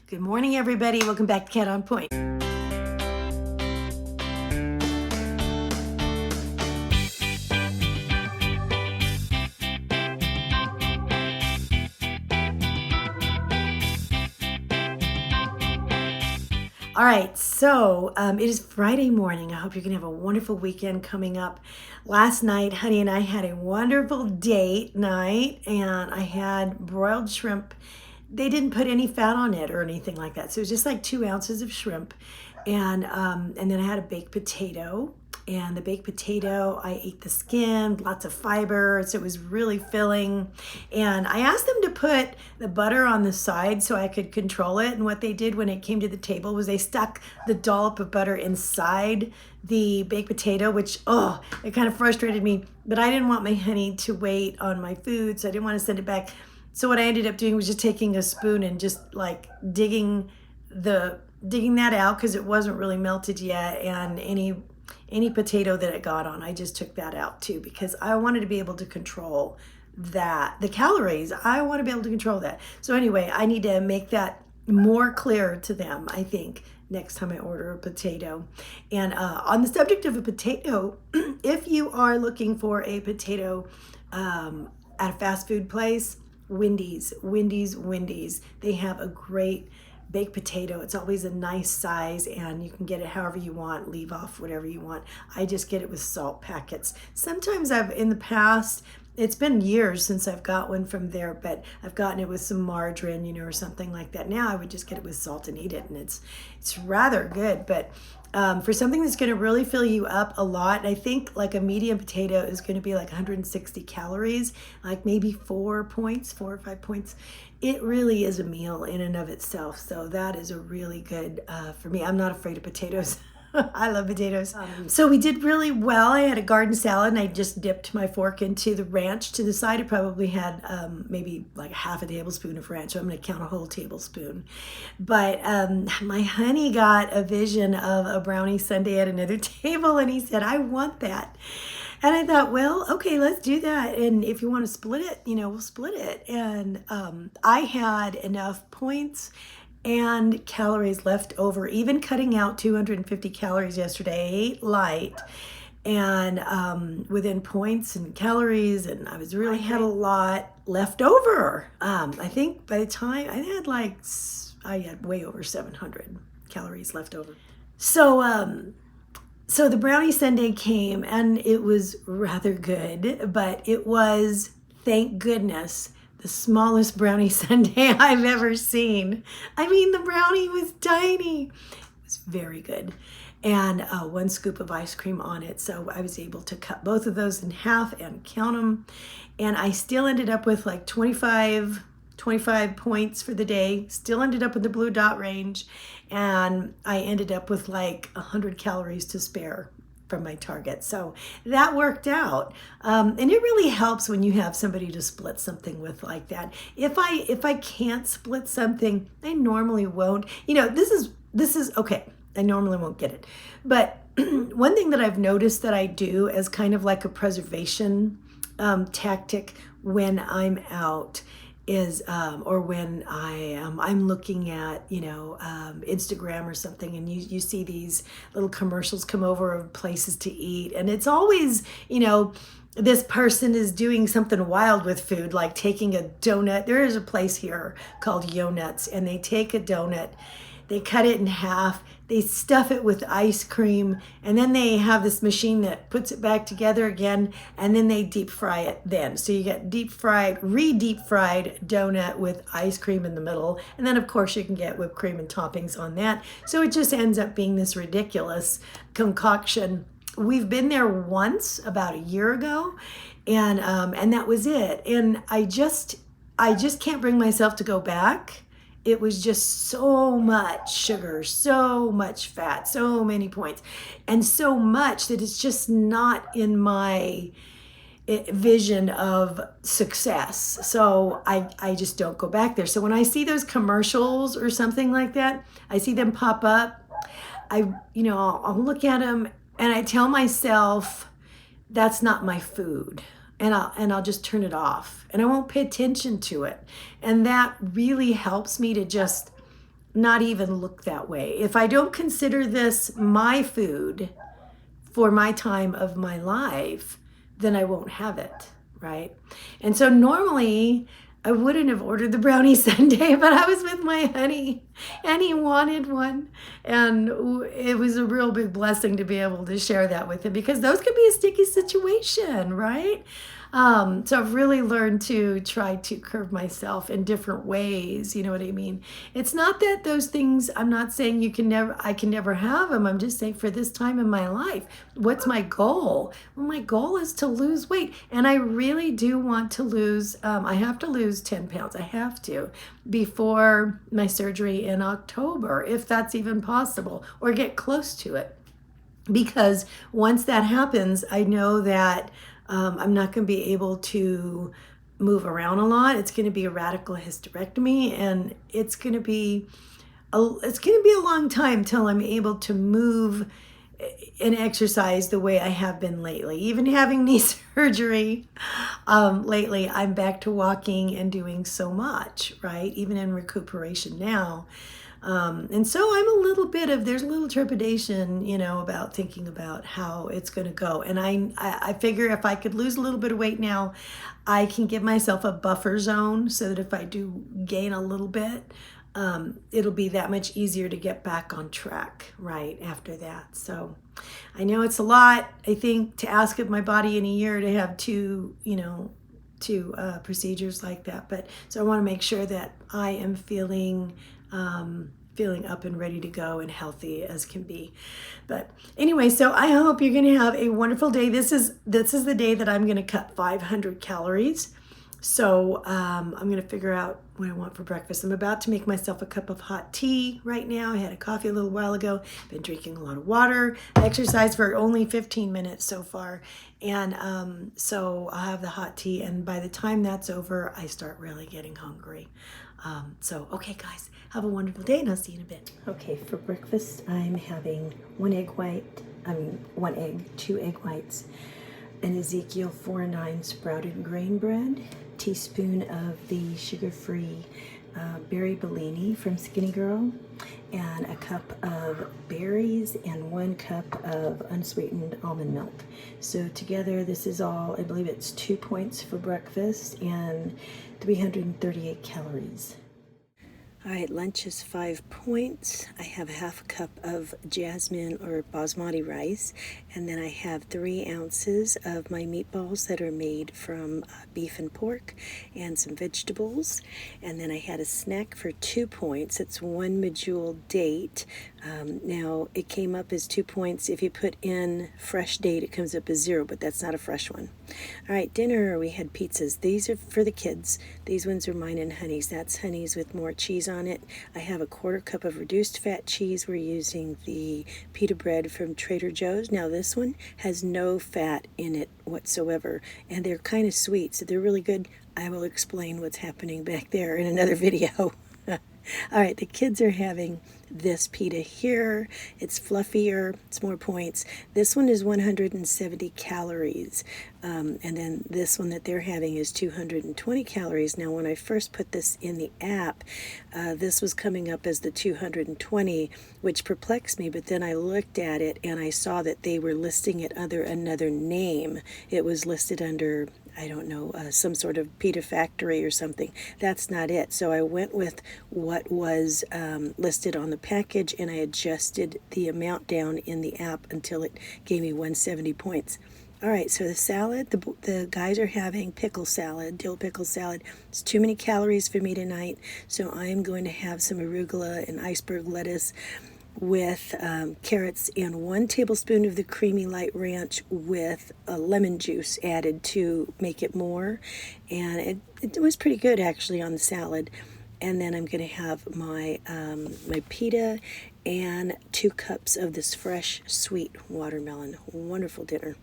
Good morning, everybody. Welcome back to Cat on Point. All right, so it is Friday morning. I hope you're going to have a wonderful weekend coming up. Last night, honey and I had a wonderful date night, and I had broiled shrimp. They didn't put any fat on it or anything like that, so it was just like 2 ounces of shrimp, and then I had a baked potato. And the baked potato, I ate the skin, lots of fiber, so it was really filling. And I asked them to put the butter on the side so I could control it. And what they did when it came to the table was they stuck the dollop of butter inside the baked potato, which, it kind of frustrated me. But I didn't want my honey to wait on my food, so I didn't want to send it back. So what I ended up doing was just taking a spoon and just like digging that out because it wasn't really melted yet, and any potato that it got on, I just took that out too because I wanted to be able to control that. The calories, I want to be able to control that. So anyway, I need to make that more clear to them, I think, next time I order a potato. And on the subject of a potato, if you are looking for a potato at a fast food place, Wendy's. They have a great baked potato. It's always a nice size, and you can get it however you want, leave off whatever you want. I just get it with salt packets. Sometimes in the past, it's been years since I've got one from there, but I've gotten it with some margarine, or something like that. Now I would just get it with salt and eat it, and it's rather good. But for something that's going to really fill you up a lot, I think like a medium potato is going to be like 160 calories, like maybe 4 or 5 points. It really is a meal in and of itself. So that is a really good for me. I'm not afraid of potatoes. I love potatoes. So we did really well. I had a garden salad, and I just dipped my fork into the ranch. To the side, it probably had maybe like half a tablespoon of ranch. So I'm going to count a whole tablespoon. But my honey got a vision of a brownie sundae at another table, and he said, "I want that." And I thought, well, okay, let's do that. And if you want to split it, we'll split it. And I had enough points and calories left over, even cutting out 250 calories yesterday. I ate light and within points and calories, and I had a lot left over. I think by the time I had way over 700 calories left over. So the brownie sundae came, and it was rather good, but it was, thank goodness, the smallest brownie sundae I've ever seen. I mean, the brownie was tiny. It was very good. And 1 scoop of ice cream on it. So I was able to cut both of those in half and count them. And I still ended up with like 25 points for the day. Still ended up in the blue dot range. And I ended up with like 100 calories to spare from my target. So that worked out. And it really helps when you have somebody to split something with like that. If I can't split something, I normally won't. This is okay. I normally won't get it. But one thing that I've noticed that I do as kind of like a preservation tactic when I'm out is or when I'm looking at Instagram or something, and you see these little commercials come over of places to eat, and it's always this person is doing something wild with food, like taking a donut. There is a place here called Yo Nuts, and they take a donut, they cut it in half, they stuff it with ice cream, and then they have this machine that puts it back together again, and then they deep fry it then. So you get deep fried donut with ice cream in the middle. And then of course you can get whipped cream and toppings on that. So it just ends up being this ridiculous concoction. We've been there once about a year ago, and that was it. And I just can't bring myself to go back. It was just so much sugar, so much fat, so many points, and so much that it's just not in my vision of success. So I just don't go back there. So when I see those commercials or something like that, I see them pop up, I'll look at them and I tell myself, that's not my food. And I'll just turn it off, and I won't pay attention to it. And that really helps me to just not even look that way. If I don't consider this my food for my time of my life, then I won't have it, right? And so normally I wouldn't have ordered the brownie sundae, but I was with my honey and he wanted one. And it was a real big blessing to be able to share that with him, because those could be a sticky situation, right? So I've really learned to try to curb myself in different ways. You know what I mean? It's not that those things, I'm not saying I can never have them. I'm just saying for this time in my life, what's my goal? Well, my goal is to lose weight. And I really do want to lose, I have to lose 10 pounds. I have to before my surgery in October, if that's even possible, or get close to it. Because once that happens, I know that I'm not going to be able to move around a lot. It's going to be a radical hysterectomy, and it's going to be a long time till I'm able to move and exercise the way I have been lately. Even having knee surgery lately, I'm back to walking and doing so much, right? Even in recuperation now. And so there's a little trepidation, about thinking about how it's going to go. And I figure if I could lose a little bit of weight now, I can give myself a buffer zone so that if I do gain a little bit, it'll be that much easier to get back on track right after that. So I know it's a lot, I think, to ask of my body in a year to have two procedures like that. But so I want to make sure that I am feeling up and ready to go and healthy as can be. But anyway, so I hope you're going to have a wonderful day. This is the day that I'm going to cut 500 calories. So I'm going to figure out what I want for breakfast. I'm about to make myself a cup of hot tea right now. I had a coffee a little while ago. Been drinking a lot of water. I exercised for only 15 minutes so far. And so I'll have the hot tea. And by the time that's over, I start really getting hungry. Okay, guys, have a wonderful day, and I'll see you in a bit. Okay, for breakfast, I'm having 1 egg, 2 egg whites, an Ezekiel 4-9 sprouted grain bread, teaspoon of the sugar-free berry Bellini from Skinny Girl, and a cup of berries and 1 cup of unsweetened almond milk. So together, this is all, I believe it's 2 points for breakfast and 338 calories. All right, lunch is 5 points. I have a half cup of jasmine or basmati rice, and then I have 3 ounces of my meatballs that are made from beef and pork and some vegetables. And then I had a snack for 2 points. It's 1 medjool date. Now, it came up as 2 points. If you put in fresh date, it comes up as 0, but that's not a fresh one. All right, dinner, we had pizzas. These are for the kids. These ones are mine and Honey's. That's Honey's with more cheese on it. I have a 1/4 cup of reduced fat cheese. We're using the pita bread from Trader Joe's. Now, this one has no fat in it whatsoever, and they're kind of sweet, so they're really good. I will explain what's happening back there in another video. All right, the kids are having this pita here. It's fluffier, it's more points. This one is 170 calories. And then this one that they're having is 220 calories. Now, when I first put this in the app, this was coming up as the 220, which perplexed me. But then I looked at it and I saw that they were listing it under another name. It was listed under, I don't know, some sort of pita factory or something. That's not it. So I went with what was listed on the package, and I adjusted the amount down in the app until it gave me 170 points. All right, so the salad, the guys are having pickle salad, dill pickle salad. It's too many calories for me tonight, so I am going to have some arugula and iceberg lettuce with carrots and 1 tablespoon of the creamy light ranch with lemon juice added to make it more. And it was pretty good actually on the salad. And then I'm going to have my my pita and 2 cups of this fresh sweet watermelon. Wonderful dinner.